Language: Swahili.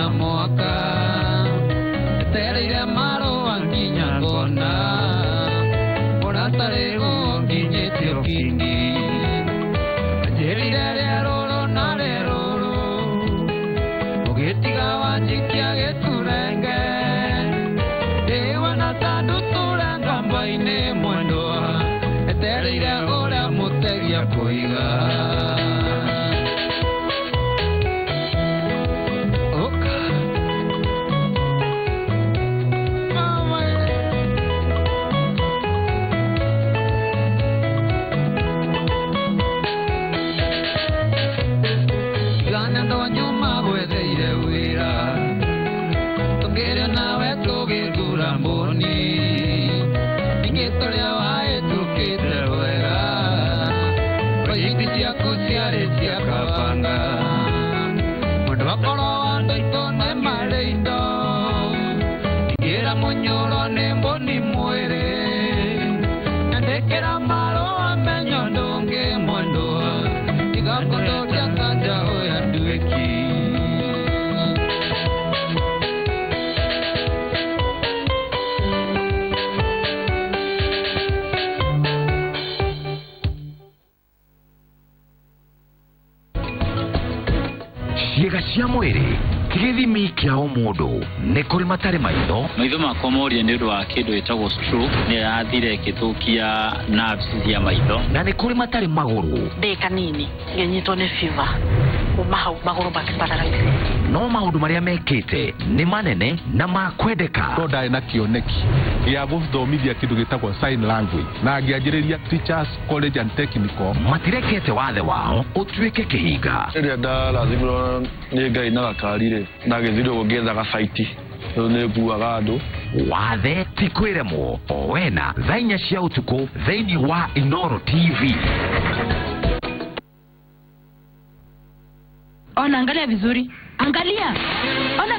na mwaka Tereire maro wanginya ngona Ona tarego nginyete okingi Ajerire rero na rero Ogetiga wanjikia geturenge Ewa na tandu turanga mbaine mwendoa Tereire ora mutegia kuiga Ciega cia mwiri githimi kia omundu ni kuri matare maitho makomoria ni rwa kindu etagwo stroke ni athire kitukia nerves cia maitho na ni kuri matare maguru ndeka nini ngenyitwo ni fever kumahau maguru bakiparalyze no maundu maria mekite ni manene na makwendeka ndai na kioneki ya guthomithia kindu gitagwo sign language na angianjiriria teachers college and technical matirekete wathe wao utuike kihinga ria da lazima ni ngai na gakarire na githiro gongetha ga site ni kuaga andu wathe tikwiremo owena thainya cia utuku theini wa Inoro TV. Ona angalia vizuri, angalia, ona